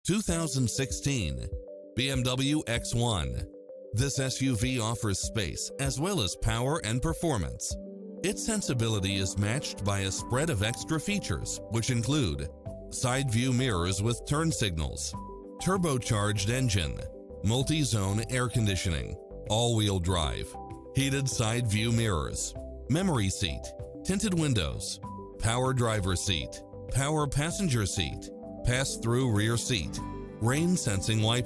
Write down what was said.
2016 BMW X1. This SUV offers space as well as power and performance. Its sensibility is matched by a spread of extra features, which include side view mirrors with turn signals, turbocharged engine, multi-zone air conditioning, all-wheel drive, heated side view mirrors, memory seat, tinted windows, power driver seat, power passenger seat, pass-through rear seat, rain sensing wipers.